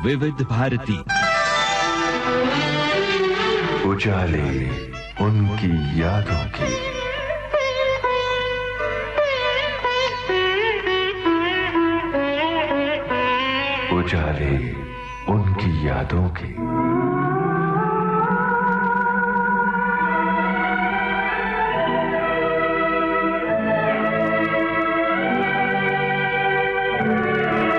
विविध भारती। उजाले उनकी यादों की। उजाले उनकी यादों की।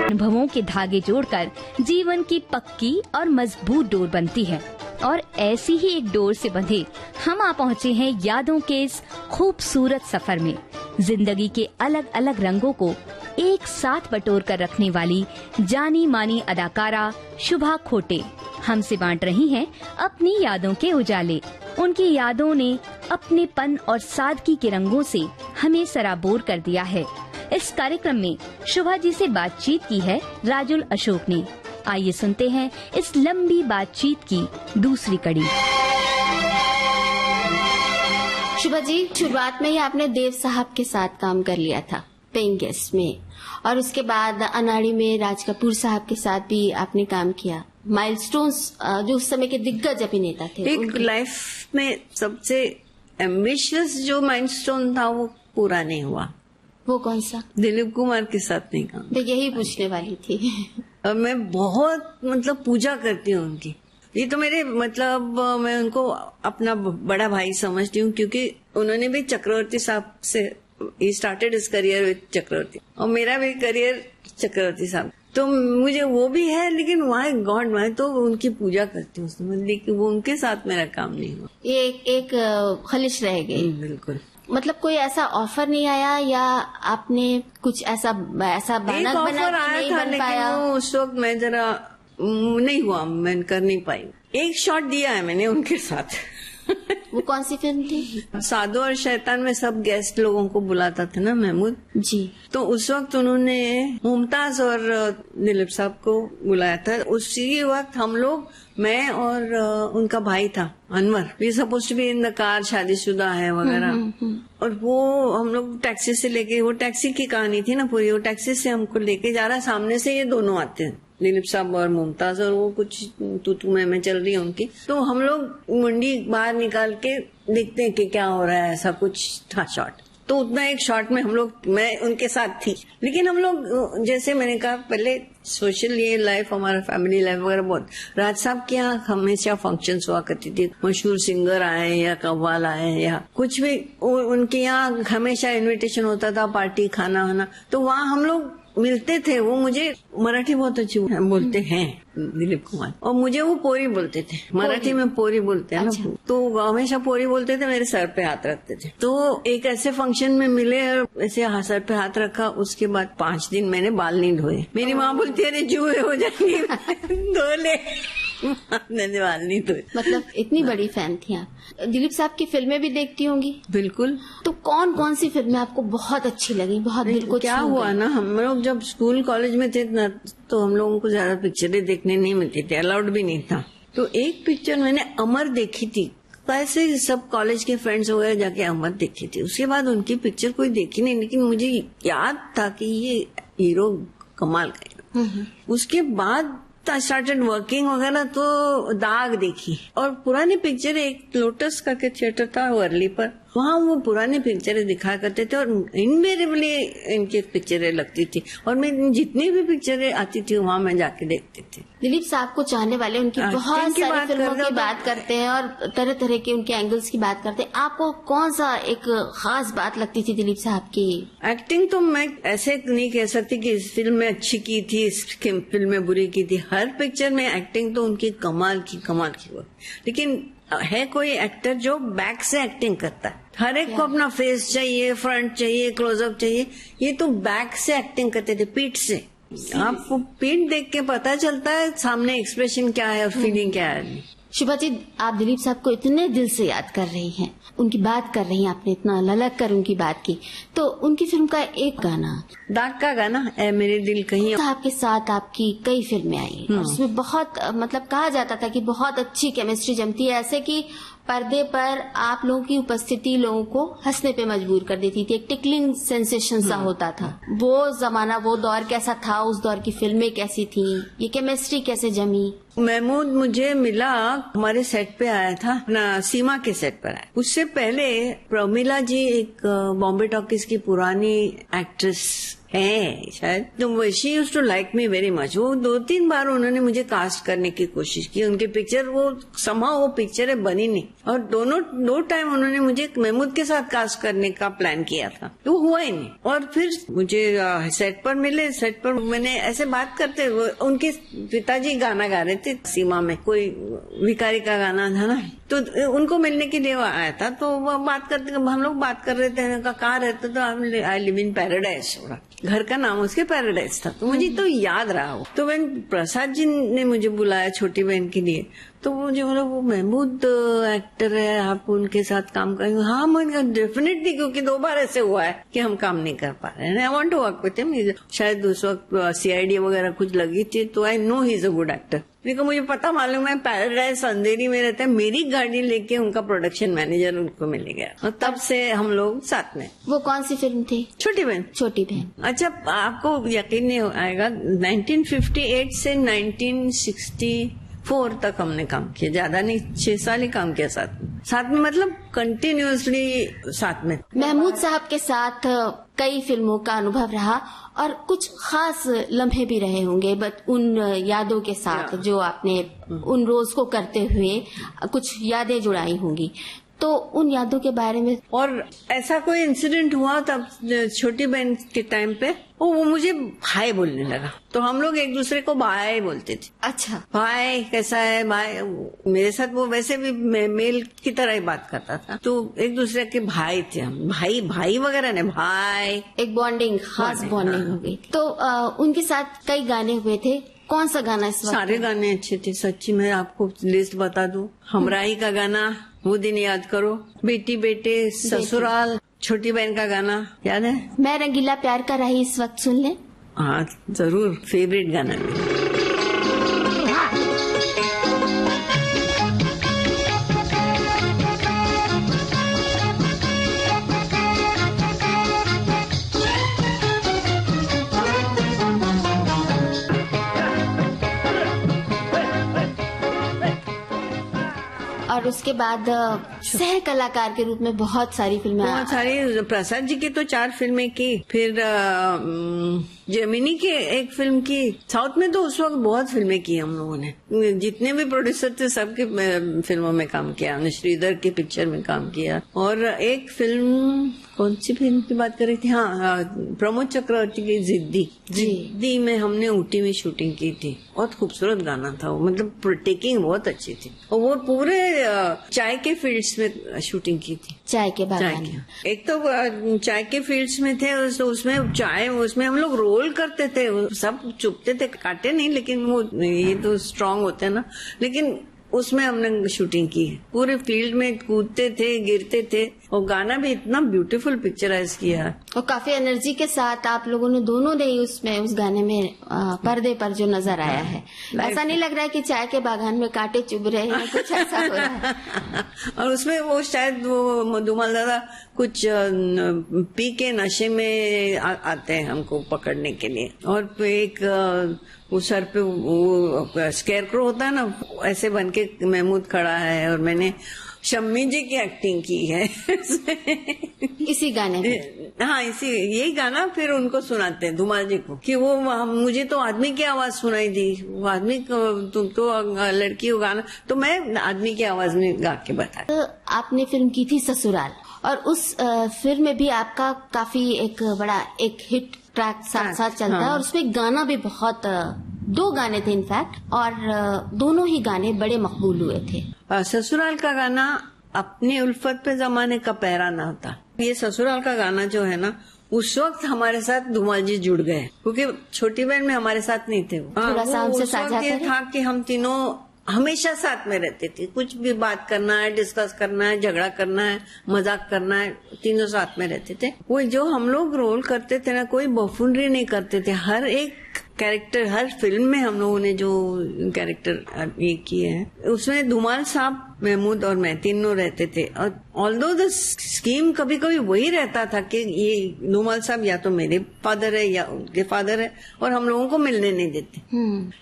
अनुभवों के धागे जोड़कर जीवन की पक्की और मजबूत डोर बनती है और ऐसी ही एक डोर से बंधे हम आ पहुँचे हैं यादों के इस खूबसूरत सफर में। जिंदगी के अलग अलग रंगों को एक साथ बटोर कर रखने वाली जानी मानी अदाकारा शुभा खोटे हमसे बांट रही हैं अपनी यादों के उजाले। उनकी यादों ने अपनेपन और सादगी के रंगों से हमें सराबोर कर दिया है। इस कार्यक्रम में शुभा जी से बातचीत की है राजुल अशोक ने। आइए सुनते हैं इस लंबी बातचीत की दूसरी कड़ी। शुभा जी, शुरुआत में ही आपने देव साहब के साथ काम कर लिया था पेइंग गेस्ट में, और उसके बाद अनाड़ी में राज कपूर साहब के साथ भी आपने काम किया। माइलस्टोन्स जो उस समय के दिग्गज अभिनेता थे। एक लाइफ में सबसे एम्बिशियस जो माइलस्टोन था वो पूरा नहीं हुआ। वो कौन सा? दिलीप कुमार के साथ नहीं काम। तो यही पूछने वाली थी। और मैं बहुत पूजा करती हूँ उनकी। ये तो मेरे मैं उनको अपना बड़ा भाई समझती हूँ, क्योंकि उन्होंने भी चक्रवर्ती साहब से ही started his career with Chakraborty, और मेरा भी करियर चक्रवर्ती साहब। तो मुझे वो भी है, लेकिन माय गॉड मैं तो उनकी पूजा करती हूँ, लेकिन वो उनके साथ मेरा काम नहीं हुआ। ये एक खलिश रह गई। बिल्कुल। कोई ऐसा ऑफर नहीं आया, या आपने कुछ ऐसा बानक बना ऑफर कि आया नहीं था, बन पाया? लेकिन उस वक्त मैं जरा नहीं हुआ, मैं कर नहीं पाई। एक शॉट दिया है मैंने उनके साथ। वो कौन सी फिल्म थी? साधु और शैतान में सब गेस्ट लोगों को बुलाता था ना महमूद जी। तो उस वक्त उन्होंने मुमताज और दिलीप साहब को बुलाया था। उसी वक्त हम लोग, मैं और उनका भाई था Anwar, we suppose to be in the car, शादीशुदा है वगैरह। और वो हम लोग टैक्सी से लेके, वो टैक्सी की कहानी थी ना पूरी, वो टैक्सी से हमको लेके जा रहा, सामने से ये दोनों आते हैं, दिलीप साहब और मुमताज, और वो कुछ तू में चल रही है उनकी। तो हम लोग मुंडी बाहर निकाल के देखते हैं कि क्या हो रहा है, ऐसा कुछ था शॉट। तो उतना एक शॉट में हम लोग, मैं उनके साथ थी। लेकिन हम लोग, जैसे मैंने कहा पहले, सोशल ये लाइफ, हमारा फैमिली लाइफ वगैरह बहुत। राज साहब के यहाँ हमेशा फंक्शंस हुआ करती थी, मशहूर सिंगर आए या कव्वाल आए या कुछ भी, उनके यहाँ हमेशा इनविटेशन होता था, पार्टी, खाना वाना। तो वहाँ हम लोग मिलते थे। वो मुझे मराठी बहुत अच्छी बोलते हैं, दिलीप कुमार, और मुझे वो पोरी बोलते थे। मराठी में पोरी बोलते हैं ना, तो हमेशा पोरी बोलते थे, मेरे सर पे हाथ रखते थे। तो एक ऐसे फंक्शन में मिले और ऐसे सर पे हाथ रखा। उसके बाद 5 दिन मैंने बाल नहीं धोए। मेरी माँ बोलती है अरे जुए हो जाएंगे, धो ले। मैंने बाल नहीं धोए। इतनी बड़ी फैन थी आप। दिलीप साहब की फिल्में भी देखती होंगी? बिल्कुल। तो कौन कौन सी फिल्में आपको बहुत अच्छी लगी, बहुत दिल को क्या हुआ ना, हम लोग जब स्कूल कॉलेज में थे ना, तो हम लोगों को ज्यादा पिक्चरें देखने नहीं मिलती थी, अलाउड भी नहीं था। तो एक पिक्चर मैंने अमर देखी थी। कैसे सब कॉलेज के फ्रेंड्स वगैरह जाके अमर देखी थी। उसके बाद उनकी पिक्चर कोई देखी नहीं, लेकिन मुझे याद था कि ये हीरो कमाल का। उसके बाद स्टार्टेड वर्किंग वगैरह, तो दाग देखी। और पुरानी पिक्चर, एक लोटस का के थिएटर था वर्ली पर, वहाँ वो पुरानी पिक्चरें दिखाया करते थे, और इनवेरिएबली इनकी पिक्चरें लगती थी। और मैं जितनी भी पिक्चरें आती थी वहाँ मैं जाके देखती थी। दिलीप साहब को चाहने वाले उनकी बहुत सारी फिल्मों की बात करते हैं और तरह तरह के उनके एंगल्स की बात करते हैं। आपको कौन सा एक खास बात लगती थी दिलीप साहब की? एक्टिंग तो मैं ऐसे नहीं कह सकती कि इस फिल्म में अच्छी की थी, इस फिल्म में बुरी की थी। हर पिक्चर में एक्टिंग तो उनकी कमाल की हुआ। लेकिन है कोई एक्टर जो बैक से एक्टिंग करता है। हर एक को अपना फेस चाहिए, फ्रंट चाहिए, क्लोजअप चाहिए। ये तो बैक से एक्टिंग करते थे, पीठ से। आपको पीठ देख के पता चलता है सामने एक्सप्रेशन क्या है और फीलिंग क्या है। शुभा जी, आप दिलीप साहब को इतने दिल से याद कर रही हैं, उनकी बात कर रही हैं, आपने इतना ललक कर उनकी बात की, तो उनकी फिल्म का एक गाना, दाग का गाना ए मेरे दिल कहीं, साहब के साथ आपकी कई फिल्में आई और उसमें बहुत मतलब कहा जाता था कि बहुत अच्छी केमिस्ट्री जमती है, ऐसे कि पर्दे पर आप लोगों की उपस्थिति लोगों को हंसने पे मजबूर कर देती थी, एक टिकलिंग सेंसेशन सा होता था। वो जमाना, वो दौर कैसा था, उस दौर की फिल्में कैसी थी, ये केमिस्ट्री कैसे जमी? महमूद मुझे मिला, हमारे सेट पे आया था, अपना सीमा के सेट पर आया। उससे पहले प्रमिला जी एक बॉम्बे टॉकीज की पुरानी एक्ट्रेस है शायद, तो she used to like me very much. वो 2-3 बार उन्होंने मुझे कास्ट करने की कोशिश की, उनके पिक्चर वो समहाउ वो पिक्चर बनी नहीं, और दो टाइम उन्होंने मुझे महमूद के साथ कास्ट करने का प्लान किया था, तो वो हुआ ही नहीं। और फिर मुझे सेट पर मिले, सेट पर मैंने ऐसे बात करते, उनके पिताजी गाना गा रहे थे सीमा में, कोई भिखारी का गाना था ना, तो उनको मिलने के लिए आया था। तो वो बात करते, हम लोग बात कर रहे थे, कहाँ रहते, तो आई लिव इन पैराडाइज, घर का नाम उसके पैराडाइज था, तो मुझे तो याद रहा हो। तो बहन प्रसाद जी ने मुझे बुलाया छोटी बहन के लिए, तो मुझे बोला वो महमूद एक्टर है, आप उनके साथ काम करेंगे? हाँ मैंने डेफिनेटली, क्योंकि 2 बार ऐसे हुआ है कि हम काम नहीं कर पा रहे हैं। I want to work with him, शायद उस वक्त CID वगैरह कुछ लगी थी, तो I know he is a good actor. लेकिन मुझे पता मालूम है पैराडाइज अंधेरी में रहता है, मेरी गाड़ी लेके उनका प्रोडक्शन मैनेजर उनको मिल गया, और तब से हम लोग साथ में। वो कौन सी फिल्म थी? छोटी बहन। छोटी बहन। अच्छा, आपको यकीन नहीं आएगा, 1958 से 1964 तक हमने काम किया, ज्यादा नहीं, 6 साल ही काम किया साथ में, मतलब कंटिन्यूअसली साथ में। महमूद साहब के साथ कई फिल्मों का अनुभव रहा और कुछ खास लम्हे भी रहे होंगे, बट उन यादों के साथ जो आपने उन रोज को करते हुए कुछ यादें जुड़ाई होंगी, तो उन यादों के बारे में। और ऐसा कोई इंसिडेंट हुआ तब छोटी बहन के टाइम पे, वो मुझे भाई बोलने लगा, तो हम लोग एक दूसरे को भाई बोलते थे। अच्छा, भाई कैसा है भाई, मेरे साथ वो वैसे भी मेल की तरह ही बात करता था, तो एक दूसरे के भाई थे हम, भाई वगैरह ने, भाई एक बॉन्डिंग, खास बॉन्डिंग हो गई। तो उनके साथ कई गाने हुए थे, कौन सा गाना इस वक्त? सारे गाने अच्छे थे सच्ची, मैं आपको लिस्ट बता दूं, हमराही का गाना, वो दिन याद करो, बेटी बेटे, ससुराल, छोटी बहन का गाना याद है, मैं रंगीला प्यार का राही इस वक्त सुन ले। हाँ जरूर, फेवरेट गाना है। और उसके बाद सह कलाकार के रूप में बहुत सारी फिल्में, बहुत सारी, प्रसाद जी की तो 4 फिल्में की, फिर जेमिनी के एक फिल्म की, साउथ में तो उस वक्त बहुत फिल्में की हम लोगों ने, जितने भी प्रोड्यूसर थे सबके फिल्मों में काम किया हमने, श्रीधर की पिक्चर में काम किया। और एक फिल्म, कौन सी फिल्म की बात कर रही थी, हाँ प्रमोद चक्रवर्ती की जिद्दी में हमने ऊटी में शूटिंग की थी, बहुत खूबसूरत गाना था वो, मतलब टेकिंग बहुत अच्छी थी, और वो पूरे चाय के फील्ड्स में शूटिंग की थी, चाय के बागान। एक तो चाय के फील्ड्स में थे, उसमें चाय, उसमें हम लोग रोल करते थे, सब चुपते थे, काटे नहीं, लेकिन वो ये तो स्ट्रांग होते हैं ना, लेकिन उसमें हमने शूटिंग की है, पूरे फील्ड में कूदते थे, गिरते थे, और गाना भी इतना ब्यूटीफुल पिक्चराइज किया, और काफी एनर्जी के साथ आप लोगों ने, दोनों ने उसमें, उस गाने में पर्दे पर जो नजर आया है, ऐसा नहीं लग रहा है कि चाय के बागान में कांटे चुभ रहे हैं, कुछ ऐसा हो रहा है। और उसमें वो शायद वो धूमल दादा कुछ पी के नशे में आते हैं हमको पकड़ने के लिए, और एक वो सर पे वो स्केरक्रो होता है ना, ऐसे बन के महमूद खड़ा है, और मैंने शम्मी जी की एक्टिंग की है इसी गाने में। हाँ, यही गाना फिर उनको सुनाते हैं धुमाल जी को, कि वो मुझे तो आदमी की आवाज सुनाई दी, वो आदमी, तुम तो लड़की हो गाना, तो मैं आदमी की आवाज में गा के बताया। तो आपने फिल्म की थी ससुराल, और उस फिल्म में भी आपका काफी एक बड़ा एक हिट ट्रैक साथ साथ चलता है, और उसमें गाना भी बहुत, 2 गाने थे इनफैक्ट, और दोनों ही गाने बड़े मकबूल हुए थे। ससुराल का गाना अपनी उल्फत पे जमाने का पहरा ना होता, ये ससुराल का गाना जो है ना, उस वक्त हमारे साथ धुमाल जी जुड़ गए, क्योंकि छोटी बहन में हमारे साथ नहीं थे, थोड़ा सा हमसे साझा करें। था कि हम तीनों हमेशा साथ में रहते थे। कुछ भी बात करना है, डिस्कस करना है, झगड़ा करना है, मजाक करना है, तीनों साथ में रहते थे। वो जो हम लोग रोल करते थे ना, कोई बफूनरी नहीं करते थे। हर एक कैरेक्टर, हर फिल्म में हम लोगों ने जो कैरेक्टर ये किए हैं, उसमें धुमाल साहब, महमूद और मैं तीनों रहते थे। और ऑल्दो द स्कीम कभी कभी वही रहता था कि ये धुमाल साहब या तो मेरे फादर है या उनके फादर है, और हम लोगों को मिलने नहीं देते।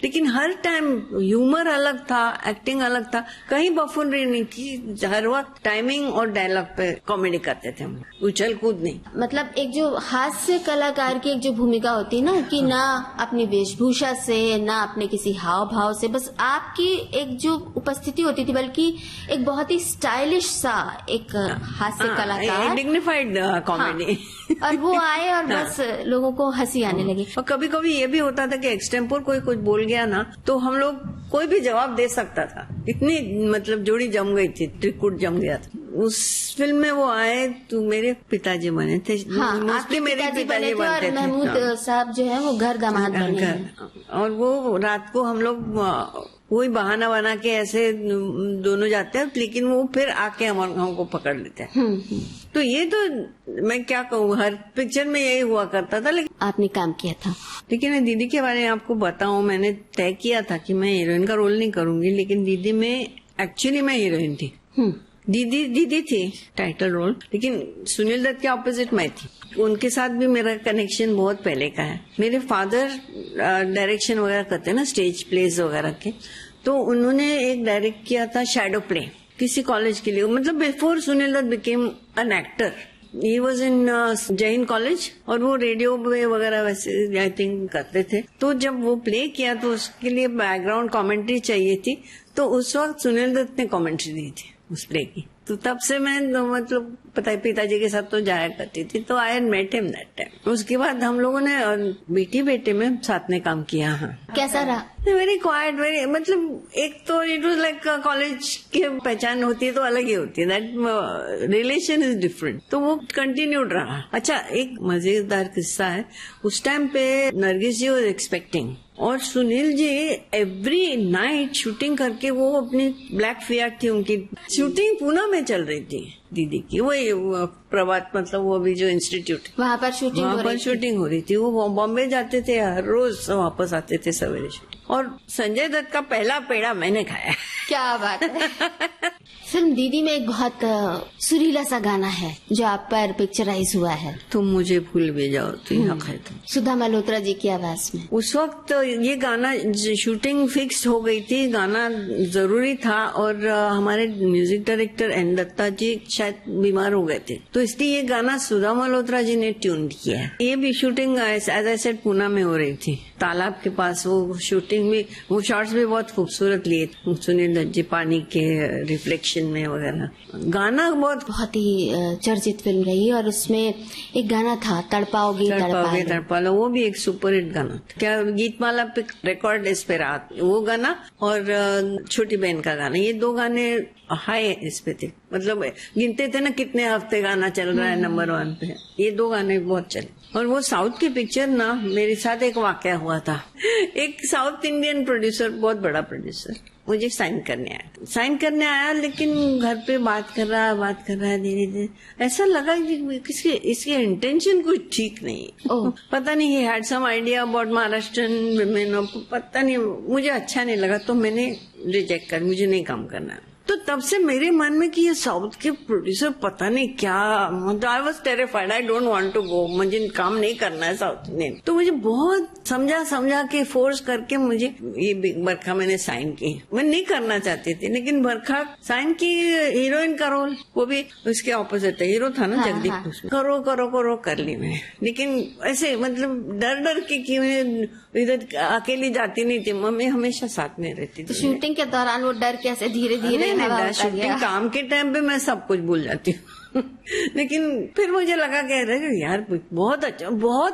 लेकिन हर टाइम ह्यूमर अलग था, एक्टिंग अलग था, कहीं बफूनरी नहीं थी। हर वक्त टाइमिंग और डायलॉग पे कॉमेडी करते थे हम, उछल कूद नहीं। मतलब एक जो हास्य कलाकार की एक जो भूमिका होती है ना, कि ना अपनी वेशभूषा से, ना अपने किसी हाव भाव से, बस आपकी एक जो उपस्थिति होती थी, बल्कि एक बहुत ही स्टाइलिश सा एक हास्य कलाकार, डिग्निफाइड कॉमेडी। और वो आए और बस लोगों को हंसी आने लगी। और कभी कभी ये भी होता था कि एक्सटेम्पोर कोई कुछ बोल गया ना, तो हम लोग कोई भी जवाब दे सकता था। इतनी मतलब जोड़ी जम गई थी, त्रिकुट जम गया था। उस फिल्म में वो आए तो मेरे पिताजी बने थे। मोस्टली मेरे पिताजी बनते थे। महमूद साहब जो है वो घर दामाद बने हैं। और वो रात को हम लोग वही बहाना बना के ऐसे दोनों जाते हैं, लेकिन वो फिर आके हमको पकड़ लेते हैं। तो ये तो मैं क्या कहूँ, हर पिक्चर में यही हुआ करता था। लेकिन आपने काम किया था। लेकिन दीदी के बारे में आपको बताऊं, मैंने तय किया था कि मैं हीरोइन का रोल नहीं करूंगी, लेकिन दीदी में एक्चुअली मैं हीरोइन थी। दीदी थी टाइटल रोल, लेकिन सुनील दत्त के ऑपोजिट मैं थी। उनके साथ भी मेरा कनेक्शन बहुत पहले का है। मेरे फादर डायरेक्शन वगैरह करते हैं ना, स्टेज प्लेस वगैरह के, तो उन्होंने एक डायरेक्ट किया था शैडो प्ले किसी कॉलेज के लिए, मतलब before Sunil Dutt became an actor. He was in Jain college, और वो रेडियो वगैरह वैसे आई थिंक करते थे। तो जब वो प्ले किया तो उसके लिए बैकग्राउंड कमेंट्री चाहिए थी, तो उस वक्त सुनील दत्त ने कमेंट्री दी थी उस प्ले की। तो तब से मैं मतलब पिताजी के साथ तो जाया करती थी, तो I met him that time. उसके बाद हम लोगों ने बेटी बेटे में साथ में काम किया। हाँ, कैसा रहा? वेरी क्वाइट, वेरी मतलब एक तो इट वाज लाइक कॉलेज की पहचान होती है तो अलग ही होती है, दैट रिलेशन इज डिफरेंट। तो वो कंटिन्यूड रहा। अच्छा, एक मजेदार किस्सा है। उस टाइम पे नरगिस जी वाज एक्सपेक्टिंग, और Sunil ji every night shooting करके, वो अपनी ब्लैक फियाट थी उनकी, शूटिंग पूना में चल रही थी दीदी की। वो प्रभात, मतलब वो अभी जो इंस्टीट्यूट, वहाँ पर शूटिंग हो रही थी। वो बॉम्बे जाते थे, हर रोज वापस आते थे सवेरे शूटिंग। और संजय दत्त का पहला पेड़ा मैंने खाया। क्या बात है। फिल्म दीदी में एक बहुत सुरीला सा गाना है जो आप पर पिक्चराइज हुआ है, तुम मुझे भूल भी जाओ तो यहाँ है तुम, सुधा मल्होत्रा जी की आवाज में। उस वक्त ये गाना, शूटिंग फिक्स हो गई थी, गाना जरूरी था, और हमारे म्यूजिक डायरेक्टर एन दत्ता जी शायद बीमार हो गए थे, तो इसलिए ये गाना सुधा मल्होत्रा जी ने ट्यून किया है। ये भी shooting as I said Poona में हो रही थी, तालाब के पास। वो शूटिंग भी, वो शॉट्स भी बहुत खूबसूरत लिए सुनील दत्त जी, पानी के रिफ्लेक्शन में वगैरह। गाना बहुत ही चर्चित फिल्म रही, और उसमें एक गाना था, तड़पाओगे तड़पा लो, वो भी एक सुपरहिट गाना था। क्या गीतमाला पे रिकॉर्ड इस पे रात, वो गाना और छोटी बहन का गाना, ये दो गाने हाई इस पे थे। मतलब गिनते थे ना कितने हफ्ते गाना चल रहा है नंबर 1 पे, ये दो गाने बहुत चले। और वो साउथ की पिक्चर ना, मेरे साथ एक वाकया हुआ था। एक साउथ इंडियन प्रोड्यूसर, बहुत बड़ा प्रोड्यूसर, मुझे साइन करने आया, लेकिन घर पे बात कर रहा है धीरे धीरे। ऐसा लगा कि इसके इंटेंशन कुछ ठीक नहीं। पता नहीं, he had some idea about Maharashtrian women, पता नहीं, मुझे अच्छा नहीं लगा, तो मैंने रिजेक्ट कर, मुझे नहीं काम करना। तो तब से मेरे मन में कि ये साउथ के प्रोड्यूसर पता नहीं क्या, मतलब I was terrified, I don't want to go, मुझे काम नहीं करना है साउथ इंडियन। तो मुझे बहुत समझा के फोर्स करके मुझे ये बरखा मैंने साइन की। मैं नहीं करना चाहती थी, लेकिन बरखा साइन की, हीरोइन का रोल, वो भी उसके ऑपोजिट है, हीरो था ना जगदीप, उसमें करो कर ली मैं। लेकिन ऐसे मतलब डर के कि मैं इधर अकेली जाती नहीं थी, मम्मी हमेशा साथ में रहती थी। तो शूटिंग के दौरान वो डर कैसे धीरे धीरे शूटिंग काम के टाइम पे मैं सब कुछ भूल जाती हूँ। लेकिन फिर मुझे लगा कह रहे यार बहुत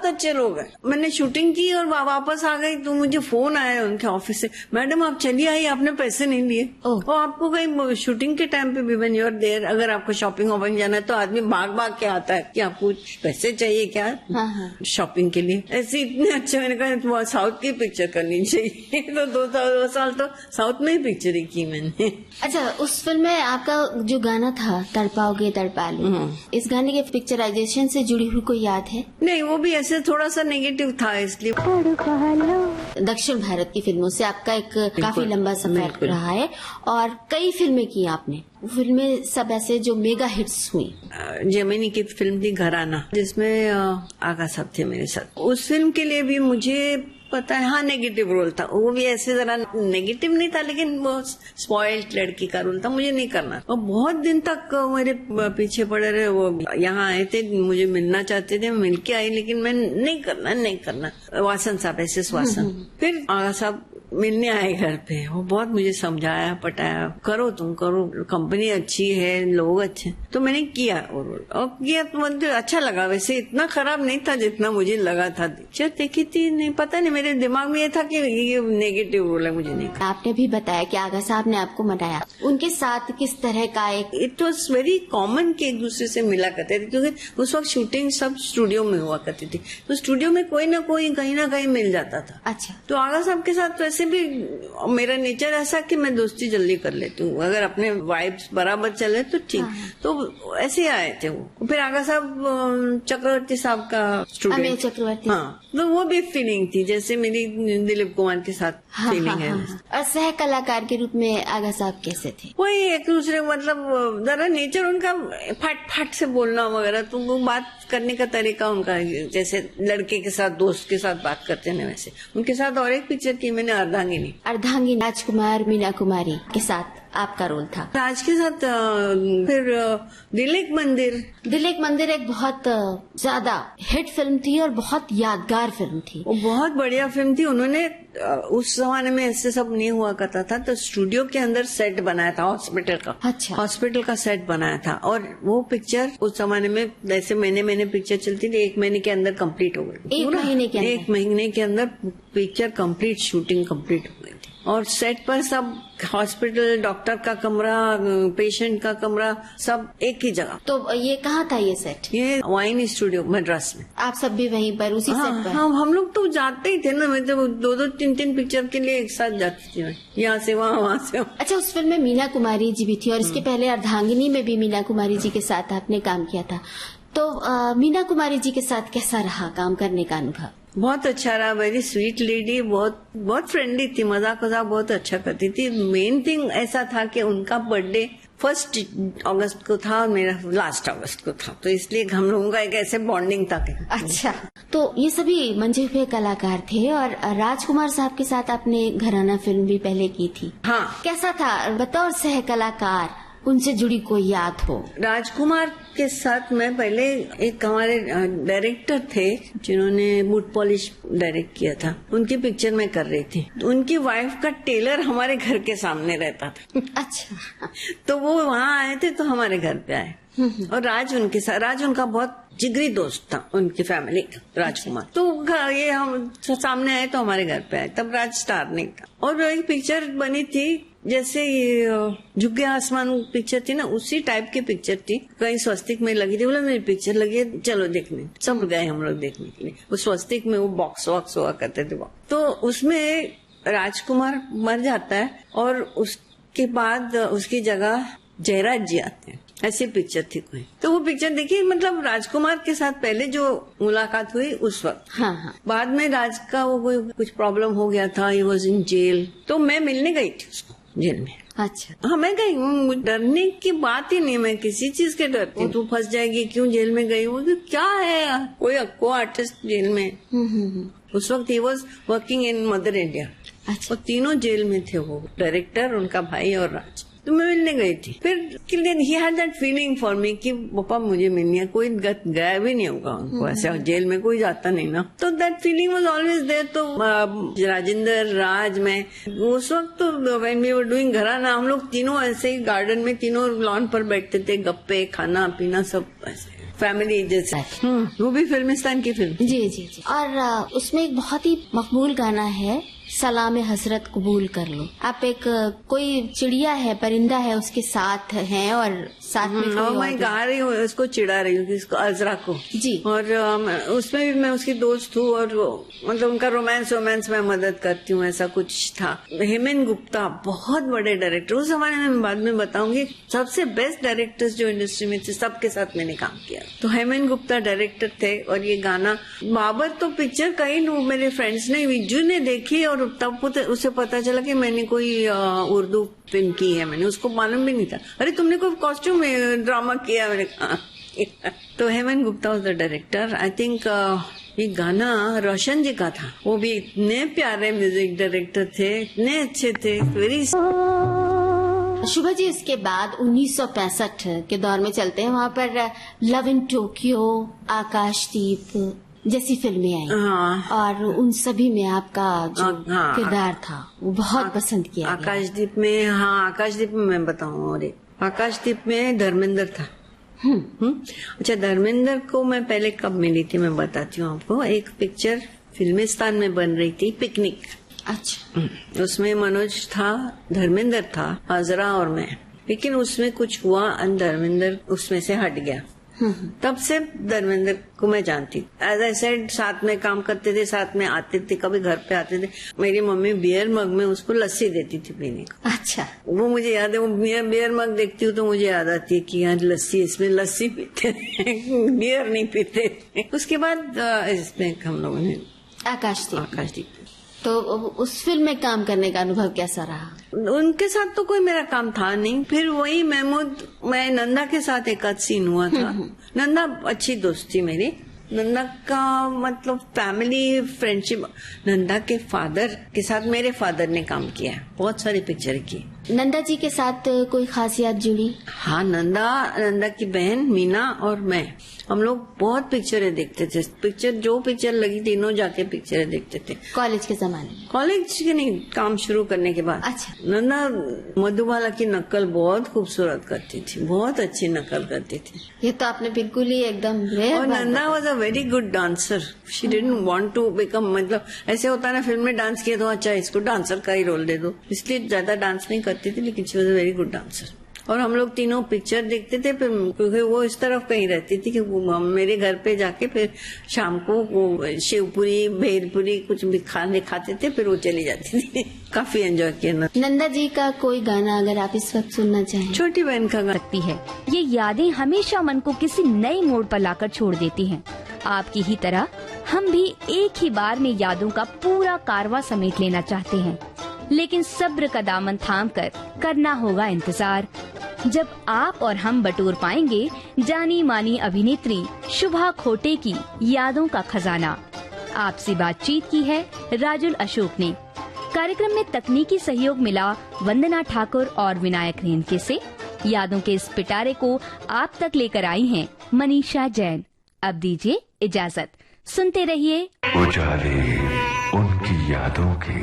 अच्छे लोग हैं। मैंने शूटिंग की और वापस आ गई तो मुझे फोन आया उनके ऑफिस से, मैडम आप चलिए आई, आपने पैसे नहीं लिए। और आपको कहीं शूटिंग के टाइम पे भी व्हेन यू आर देयर, अगर आपको शॉपिंग वॉपिंग जाना है तो आदमी भाग के आता है कि आपको पैसे चाहिए क्या शॉपिंग के लिए। ऐसे इतने अच्छे, मैंने कहा साउथ की पिक्चर करनी चाहिए। तो 2 साल तो साउथ में ही पिक्चर ही की मैंने। अच्छा, उस फिल्म में आपका जो गाना था तड़पाओगे तड़पा लो, इस गाने के पिक्चराइजेशन से जुड़ी हुई कोई याद है? नहीं, वो भी ऐसे थोड़ा सा नेगेटिव था इसलिए। दक्षिण भारत की फिल्मों से आपका एक काफी लंबा सफर रहा है और कई फिल्में की आपने। फिल्में सब ऐसे जो मेगा हिट्स हुई। जेमिनी की फिल्म थी घराना, जिसमें आगा साहब थे मेरे साथ। उस फिल्म के लिए भी मुझे पता है, हाँ नेगेटिव रोल था, वो भी ऐसे जरा नेगेटिव नहीं था लेकिन वो स्पॉइल्ड लड़की का रोल था, मुझे नहीं करना। और बहुत दिन तक मेरे पीछे पड़े रहे, वो यहाँ आए थे, मुझे मिलना चाहते थे, मिल के आई, लेकिन मैं नहीं करना। वासन साहब, एस वासन। फिर आगा साहब मिलने आए घर पे, वो बहुत मुझे समझाया पटाया, करो तुम करो, कंपनी अच्छी है, लोग अच्छे। तो मैंने किया और किया तो मुझे अच्छा लगा। वैसे इतना खराब नहीं था जितना मुझे लगा था। देखी थी, नहीं पता नहीं, मेरे दिमाग में ये था कि ये नेगेटिव रोल है, मुझे नहीं। आपने भी बताया कि आगा साहब ने आपको मनाया, उनके साथ किस तरह का एक इट वॉज वेरी कॉमन कि एक दूसरे से मिला करते थे, क्योंकि उस वक्त शूटिंग सब स्टूडियो में हुआ करती थी, तो स्टूडियो में कोई ना कोई कहीं ना कहीं मिल जाता था। अच्छा, तो आगा साहब के साथ वैसे भी मेरा नेचर ऐसा कि मैं दोस्ती जल्दी कर लेती हूँ, अगर अपने वाइब्स बराबर चले तो ठीक। तो ऐसे आए थे वो। फिर आगा साहब चक्रवर्ती साहब का स्टूडेंट, चक्रवर्ती, हाँ, तो वो भी फीलिंग थी जैसे मेरी दिलीप कुमार के साथ फीलिंग है। और सह कलाकार के रूप में आगा साहब कैसे थे? वही एक दूसरे, मतलब जरा नेचर उनका फट से बोलना वगैरह, तो वो बात करने का तरीका उनका जैसे लड़के के साथ दोस्त के साथ बात करते हैं वैसे। उनके साथ और एक पिक्चर की मैंने, अर्धांगिनी, राजकुमार मीना कुमारी के साथ आपका रोल था। राज के साथ फिर दिल एक मंदिर एक बहुत ज्यादा हिट फिल्म थी और बहुत यादगार फिल्म थी। वो बहुत बढ़िया फिल्म थी। उन्होंने उस जमाने में ऐसे सब नहीं हुआ करता था, तो स्टूडियो के अंदर सेट बनाया था हॉस्पिटल का। अच्छा, हॉस्पिटल का सेट बनाया था और वो पिक्चर उस जमाने में जैसे महीने पिक्चर चलती थी, 1 महीने के अंदर कंप्लीट हो गई। 1 महीने के अंदर पिक्चर कंप्लीट, शूटिंग कंप्लीट हो गई थी। और सेट पर सब हॉस्पिटल, डॉक्टर का कमरा, पेशेंट का कमरा, सब एक ही जगह। तो ये कहाँ था ये सेट? ये वाइन स्टूडियो मद्रास में। आप सब भी वहीं पर उसी सेट पर? हाँ, हम लोग तो जाते ही थे ना, मैं तो 2-2, 3-3 पिक्चर के लिए एक साथ जाती थी, यहाँ से वहाँ से वहाँ। अच्छा, उस फिल्म में मीना कुमारी जी भी थी और इसके पहले अर्धांगिनी में भी मीना कुमारी जी के साथ आपने काम किया था। तो मीना कुमारी जी के साथ कैसा रहा काम करने का अनुभव? बहुत अच्छा रहा। वेरी स्वीट लेडी, बहुत फ्रेंडली थी, मजाक बहुत अच्छा करती थी। मेन थिंग ऐसा था कि उनका बर्थडे 1 अगस्त को था और मेरा लास्ट अगस्त को था, तो इसलिए हम लोगों का एक ऐसे बॉन्डिंग था। अच्छा, तो ये सभी मंजे हुए कलाकार थे और राजकुमार साहब के साथ आपने घराना फिल्म भी पहले की थी। हाँ, कैसा था बतौर सह कलाकार? उनसे जुड़ी कोई याद हो? राजकुमार के साथ मैं पहले, एक हमारे डायरेक्टर थे जिन्होंने बूट पॉलिश डायरेक्ट किया था, उनकी पिक्चर में कर रही थी। उनकी वाइफ का टेलर हमारे घर के सामने रहता था। अच्छा, तो वो वहाँ आए थे तो हमारे घर पे आए और राज उनका बहुत जिगरी दोस्त था, उनकी फैमिली का, राजकुमार। तो ये हम सामने आए तो हमारे घर पे आए, तब राज स्टार नहीं था। और एक पिक्चर बनी थी जैसे झुक गया आसमान पिक्चर थी ना, उसी टाइप की पिक्चर थी, कहीं स्वस्तिक में लगी थी। बोला मेरी पिक्चर लगी है, चलो देखने। सब गए हम लोग देखने के लिए। वो स्वस्तिक में वो बॉक्स वॉक्स हुआ करते थे। तो उसमें राजकुमार मर जाता है और उसके बाद उसकी जगह जयराज जी आते हैं, ऐसी पिक्चर थी कोई। तो वो पिक्चर देखी, मतलब राजकुमार के साथ पहले जो मुलाकात हुई उस वक्त। हाँ। बाद में राज का वो कुछ प्रॉब्लम हो गया था, ही वॉज इन जेल, तो मैं मिलने गई थी उसको जेल में। अच्छा, हाँ, मैं गई। डरने की बात ही नहीं, मैं किसी चीज के डरती। तू फंस जाएगी, क्यों जेल में गई? वो क्या है, कोई आर्टिस्ट जेल में। उस वक्त he was working in mother India. अच्छा, वो तीनों जेल में थे, वो डायरेक्टर, उनका भाई और राज। तो मैं मिलने गई थी। फिर he had that feeling for me कि पापा मुझे मिलनी है, कोई गया भी नहीं होगा उनको, ऐसे जेल में कोई जाता नहीं ना, तो that feeling was always there. तो राजेंद्र, राज, मैं उस वक्त तो व्हेन वी वर डूइंग घराना, हम लोग तीनों ऐसे ही गार्डन में तीनों लॉन पर बैठते थे, गप्पे, खाना पीना सब ऐसे फैमिली जैसे। वो भी फिल्मिस्तान की फिल्म। जी जी जी। और उसमें एक बहुत ही मकबूल गाना है, सलाम हसरत कबूल कर लो। आप एक कोई चिड़िया है, परिंदा है, उसके साथ हैं और साथ में और मैं गा रही हूँ, उसको चिढ़ा रही हूँ, इसको अजरा को जी। और उसमें भी मैं उसकी दोस्त हूँ और मतलब उनका रोमांस में मदद करती हूँ, ऐसा कुछ था। हेमंत गुप्ता बहुत बड़े डायरेक्टर, उस जमाने में मैं बाद में बताऊंगी, सबसे बेस्ट डायरेक्टर्स जो इंडस्ट्री में थे सबके साथ मैंने काम किया। तो हेमंत गुप्ता डायरेक्टर थे और ये गाना बाबर तो पिक्चर कहीं मेरे फ्रेंड्स ने, विजू ने देखी और तब उसे पता चला कि मैंने कोई उर्दू फिल्म की है। मैंने उसको मालूम भी नहीं था, अरे तुमने कोई कॉस्ट्यूम ड्रामा किया, मैंने कहा। तो Hemant Gupta was the director. I think ये गाना रोशन जी का था, वो भी इतने प्यारे म्यूजिक डायरेक्टर थे, इतने अच्छे थे, वेरी। शुभा जी, इसके बाद 1965 के दौर में चलते हैं, वहाँ पर लव इन टोक्यो, आकाशदीप जैसी फिल्में आई। हाँ। और उन सभी में आपका जो किरदार था वो बहुत पसंद किया गया। आकाशदीप में, हाँ आकाशदीप में मैं बताऊँ, और आकाशदीप में धर्मेंद्र था। अच्छा, धर्मेंद्र को मैं पहले कब मिली थी मैं बताती हूँ आपको। एक पिक्चर फिल्मिस्तान में बन रही थी, पिकनिक। अच्छा। उसमें मनोज था, धर्मेंद्र था, अजरा और मैं, लेकिन उसमें कुछ हुआ और धर्मेंद्र उसमें से हट गया। तब से धर्मेंद्र को मैं जानती। एज आई सेड, साथ में काम करते थे, साथ में आते थे, कभी घर पे आते थे। मेरी मम्मी बियर मग में उसको लस्सी देती थी पीने को। अच्छा। वो मुझे याद है, वो बियर मग देखती हूँ तो मुझे याद आती है कि यार लस्सी, इसमें लस्सी पीते थे, बियर नहीं पीते थे। उसके बाद इसमें हम लोगों ने आकाशदीप। तो उस फिल्म में काम करने का अनुभव कैसा रहा? उनके साथ तो कोई मेरा काम था नहीं। फिर वही महमूद, मैं नंदा के साथ एक आध सीन हुआ था। नंदा अच्छी दोस्त थी मेरी। नंदा का मतलब फैमिली फ्रेंडशिप। नंदा के फादर के साथ मेरे फादर ने काम किया, बहुत सारी पिक्चर की। नंदा जी के साथ कोई खासियत जुड़ी? हाँ, नंदा की बहन मीना और मैं, हम लोग बहुत पिक्चरें देखते थे। जो पिक्चर लगी तीनों जाके पिक्चरें देखते थे। कॉलेज के जमाने में? कॉलेज के नहीं, काम शुरू करने के बाद। अच्छा। नंदा मधुबाला की नकल बहुत खूबसूरत करती थी, बहुत अच्छी नकल करती थी। ये तो आपने बिल्कुल ही एकदम। और Nanda was a very good dancer. She didn't want to become, मतलब ऐसे होता है ना, फिल्म में डांस किया तो अच्छा इसको डांसर का ही रोल दे दो, इसलिए ज्यादा डांस नहीं करती थी, लेकिन she was a very good dancer. और हम लोग तीनों पिक्चर देखते थे, फिर क्योंकि वो इस तरफ कहीं रहती थी कि मेरे घर पे जाके फिर शाम को वो शिवपुरी, भेलपुरी कुछ भी खाते थे, फिर वो चली जाती थी। काफी एंजॉय किया। नंदा जी का कोई गाना अगर आप इस वक्त सुनना चाहें? छोटी बहन का गाना। सकती है। ये यादें हमेशा मन को किसी नए मोड़ पर लाकर छोड़ देती हैं। आपकी ही तरह हम भी एक ही बार में यादों का पूरा कारवां समेट लेना चाहते हैं, लेकिन सब्र का दामन थामकर करना होगा इंतजार, जब आप और हम बटोर पाएंगे जानी मानी अभिनेत्री शुभा खोटे की यादों का खजाना। आपसे बातचीत की है राजुल अशोक ने। कार्यक्रम में तकनीकी सहयोग मिला वंदना ठाकुर और विनायक रेनके से। यादों के इस पिटारे को आप तक लेकर आई हैं मनीषा जैन। अब दीजिए इजाजत, सुनते रहिए उजाले उनकी यादों के।